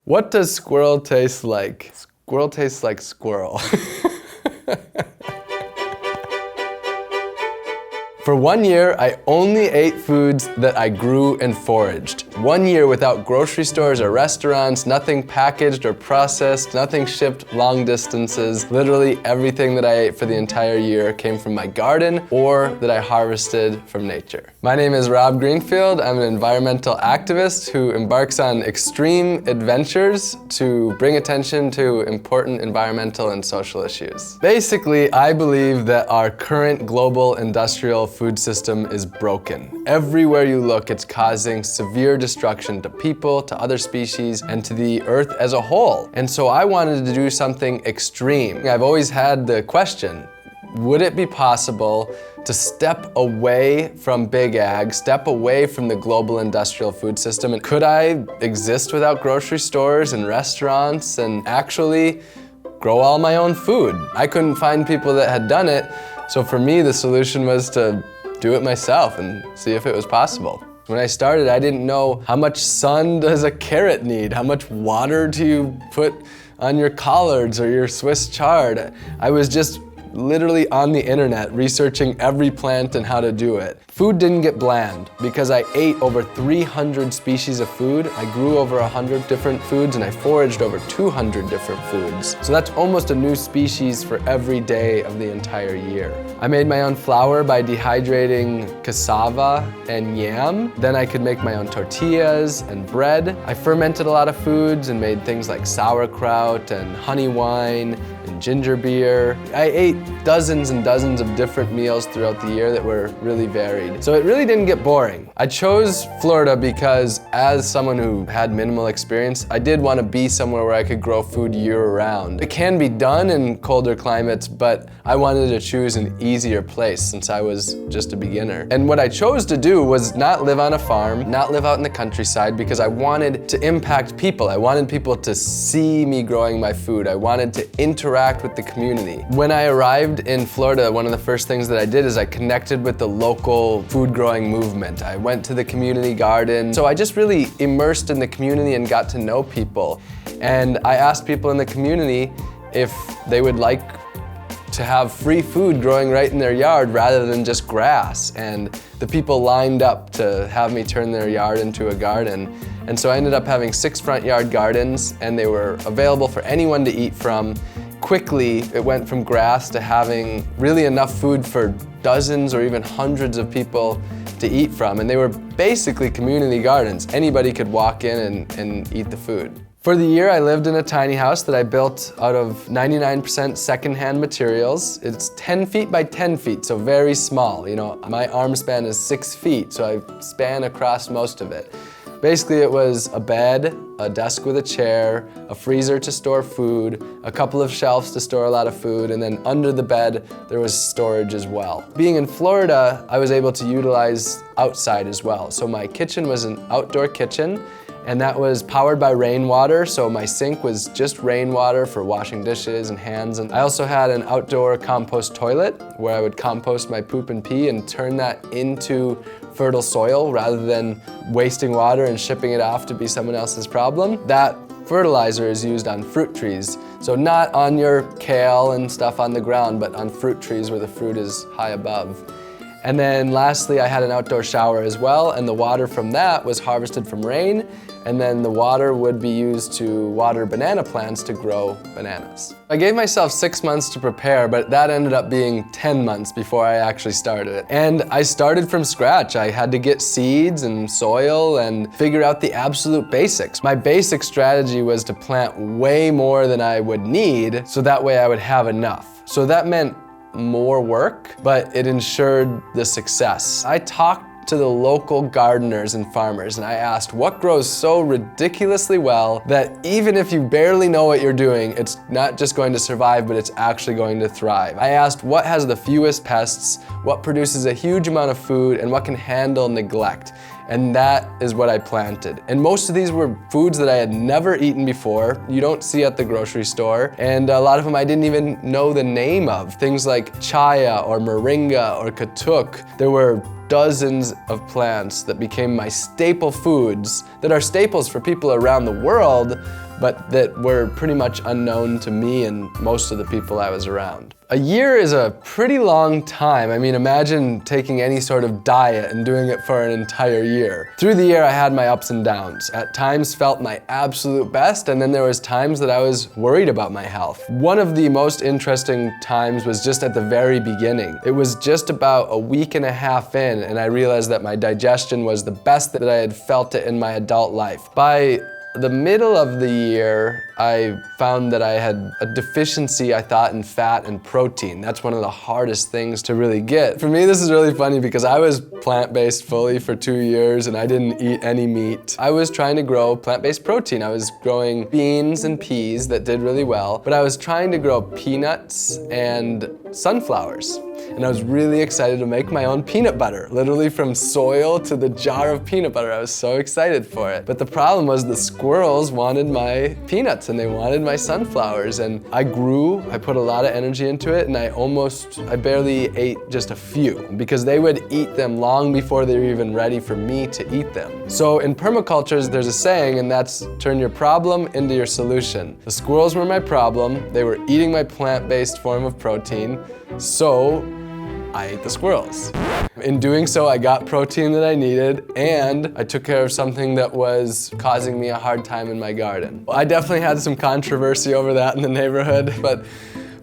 What does squirrel taste like? Squirrel tastes like squirrel. For 1 year, I only ate foods that I grew and foraged. 1 year without grocery stores or restaurants, nothing packaged or processed, nothing shipped long distances. Literally everything that I ate for the entire year came from my garden or that I harvested from nature. My name is Rob Greenfield. I'm an environmental activist who embarks on extreme adventures to bring attention to important environmental and social issues. Basically, I believe that our current global industrial food system is broken. Everywhere you look, it's causing severe destruction to people, to other species, and to the earth as a whole. And so I wanted to do something extreme. I've always had the question, would it be possible to step away from big ag, step away from the global industrial food system, and could I exist without grocery stores and restaurants and actually grow all my own food? I couldn't find people that had done it. So for me, the solution was to do it myself and see if it was possible. When I started, I didn't know how much sun does a carrot need? How much water do you put on your collards or your Swiss chard? I was just literally on the internet researching every plant and how to do it. Food didn't get bland because I ate over 300 species of food. I grew over 100 different foods and I foraged over 200 different foods. So that's almost a new species for every day of the entire year. I made my own flour by dehydrating cassava and yam. Then I could make my own tortillas and bread. I fermented a lot of foods and made things like sauerkraut and honey wine and ginger beer. I ate dozens and dozens of different meals throughout the year that were really varied. So it really didn't get boring. I chose Florida because as someone who had minimal experience, I did want to be somewhere where I could grow food year-round. It can be done in colder climates, but I wanted to choose an easier place since I was just a beginner. And what I chose to do was not live on a farm, not live out in the countryside, because I wanted to impact people. I wanted people to see me growing my food. I wanted to interact with the community. When I arrived in Florida, one of the first things that I did is I connected with the local food growing movement. I went to the community garden. So I just really immersed in the community and got to know people. And I asked people in the community if they would like to have free food growing right in their yard rather than just grass. And the people lined up to have me turn their yard into a garden. And so I ended up having 6 front yard gardens and they were available for anyone to eat from. Quickly, it went from grass to having really enough food for dozens or even hundreds of people to eat from. And they were basically community gardens. Anybody could walk in and eat the food. For the year, I lived in a tiny house that I built out of 99% secondhand materials. It's 10 feet by 10 feet, so very small. You know, my arm span is 6 feet, so I span across most of it. Basically, it was a bed, a desk with a chair, a freezer to store food, a couple of shelves to store a lot of food, and then under the bed, there was storage as well. Being in Florida, I was able to utilize outside as well. So my kitchen was an outdoor kitchen, and that was powered by rainwater, so my sink was just rainwater for washing dishes and hands. And I also had an outdoor compost toilet where I would compost my poop and pee and turn that into fertile soil rather than wasting water and shipping it off to be someone else's problem. That fertilizer is used on fruit trees, so not on your kale and stuff on the ground, but on fruit trees where the fruit is high above. And then lastly, I had an outdoor shower as well, and the water from that was harvested from rain, and then the water would be used to water banana plants to grow bananas. I gave myself 6 months to prepare, but that ended up being 10 months before I actually started it. And I started from scratch. I had to get seeds and soil and figure out the absolute basics. My basic strategy was to plant way more than I would need, so that way I would have enough. So that meant more work, but it ensured the success. I talked to the local gardeners and farmers and I asked what grows so ridiculously well that even if you barely know what you're doing, it's not just going to survive, but it's actually going to thrive. I asked what has the fewest pests, what produces a huge amount of food, and what can handle neglect. And that is what I planted. And most of these were foods that I had never eaten before. You don't see at the grocery store. And a lot of them I didn't even know the name of. Things like chaya or moringa or katuk. There were dozens of plants that became my staple foods that are staples for people around the world, but that were pretty much unknown to me and most of the people I was around. A year is a pretty long time. I mean, imagine taking any sort of diet and doing it for an entire year. Through the year, I had my ups and downs. At times felt my absolute best, and then there was times that I was worried about my health. One of the most interesting times was just at the very beginning. It was just about a week and a half in, and I realized that my digestion was the best that I had felt it in my adult life. By the middle of the year, I found that I had a deficiency, I thought, in fat and protein. That's one of the hardest things to really get. For me, this is really funny because I was plant-based fully for 2 years and I didn't eat any meat. I was trying to grow plant-based protein. I was growing beans and peas that did really well, but I was trying to grow peanuts and sunflowers. And I was really excited to make my own peanut butter, literally from soil to the jar of peanut butter. I was so excited for it. But the problem was the squirrels wanted my peanuts and they wanted my sunflowers. And I grew, I put a lot of energy into it, and I barely ate just a few because they would eat them long before they were even ready for me to eat them. So in permaculture, there's a saying, and that's turn your problem into your solution. The squirrels were my problem. They were eating my plant-based form of protein. So I ate the squirrels. In doing so, I got protein that I needed, and I took care of something that was causing me a hard time in my garden. Well, I definitely had some controversy over that in the neighborhood, but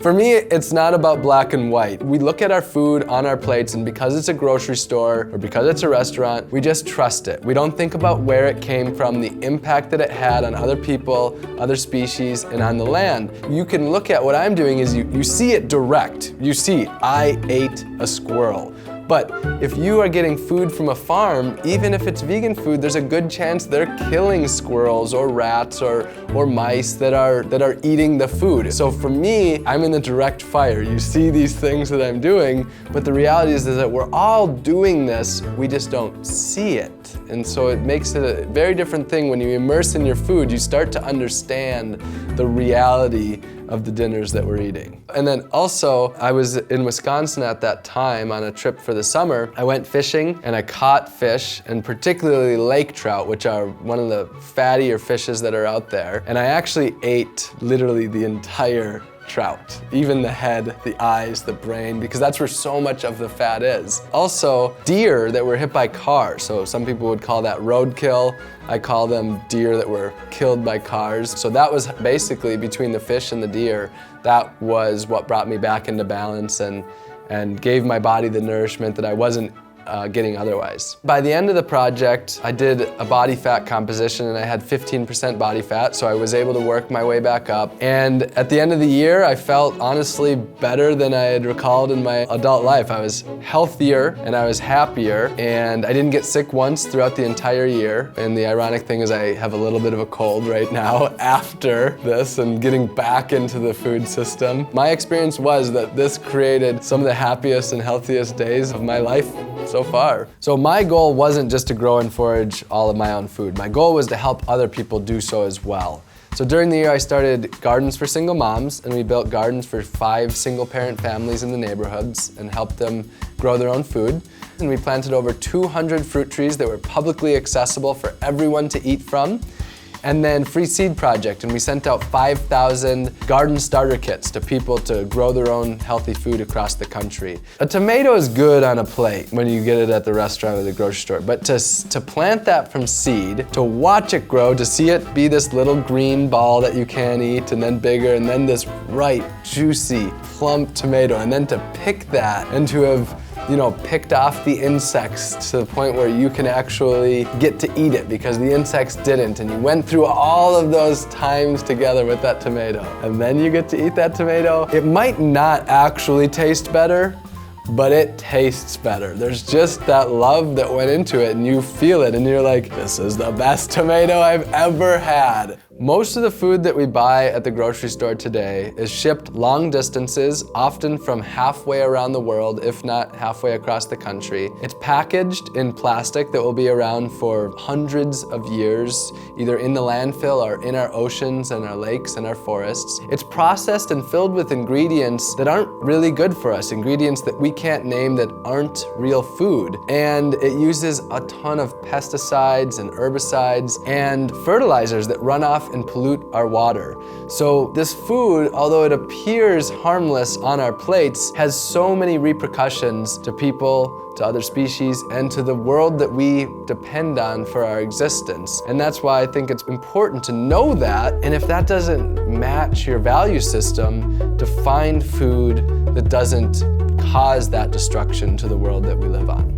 for me, it's not about black and white. We look at our food on our plates, and because it's a grocery store or because it's a restaurant, we just trust it. We don't think about where it came from, the impact that it had on other people, other species, and on the land. You can look at what I'm doing is you see it direct. You see, I ate a squirrel. But if you are getting food from a farm, even if it's vegan food, there's a good chance they're killing squirrels or rats or mice that are eating the food. So for me, I'm in the direct fire. You see these things that I'm doing, but the reality is that we're all doing this, we just don't see it. And so it makes it a very different thing when you immerse in your food. You start to understand the reality of the dinners that we're eating. And then also, I was in Wisconsin at that time on a trip for the summer. I went fishing and I caught fish, and particularly lake trout, which are one of the fattier fishes that are out there. And I actually ate literally the entire trout, even the head, the eyes, the brain, because that's where so much of the fat is. Also, deer that were hit by cars. So some people would call that roadkill. I call them deer that were killed by cars. So that was basically between the fish and the deer. That was what brought me back into balance and gave my body the nourishment that I wasn't getting otherwise. By the end of the project, I did a body fat composition and I had 15% body fat, so I was able to work my way back up. And at the end of the year, I felt honestly better than I had recalled in my adult life. I was healthier and I was happier, and I didn't get sick once throughout the entire year. And the ironic thing is I have a little bit of a cold right now after this and getting back into the food system. My experience was that this created some of the happiest and healthiest days of my life so far. So my goal wasn't just to grow and forage all of my own food. My goal was to help other people do so as well. So during the year, I started gardens for single moms, and we built gardens for 5 single-parent families in the neighborhoods and helped them grow their own food. And we planted over 200 fruit trees that were publicly accessible for everyone to eat from. And then Free Seed Project, and we sent out 5,000 garden starter kits to people to grow their own healthy food across the country. A tomato is good on a plate when you get it at the restaurant or the grocery store, but to plant that from seed, to watch it grow, to see it be this little green ball that you can eat, and then bigger, and then this ripe, juicy, plump tomato, and then to pick that and to have picked off the insects to the point where you can actually get to eat it because the insects didn't, and you went through all of those times together with that tomato, and then you get to eat that tomato. It might not actually taste better, but it tastes better. There's just that love that went into it, and you feel it, and you're like, this is the best tomato I've ever had. Most of the food that we buy at the grocery store today is shipped long distances, often from halfway around the world, if not halfway across the country. It's packaged in plastic that will be around for hundreds of years, either in the landfill or in our oceans and our lakes and our forests. It's processed and filled with ingredients that aren't really good for us, ingredients that we can't name that aren't real food. And it uses a ton of pesticides and herbicides and fertilizers that run off and pollute our water. So this food, although it appears harmless on our plates, has so many repercussions to people, to other species, and to the world that we depend on for our existence. And that's why I think it's important to know that, and if that doesn't match your value system, to find food that doesn't cause that destruction to the world that we live on.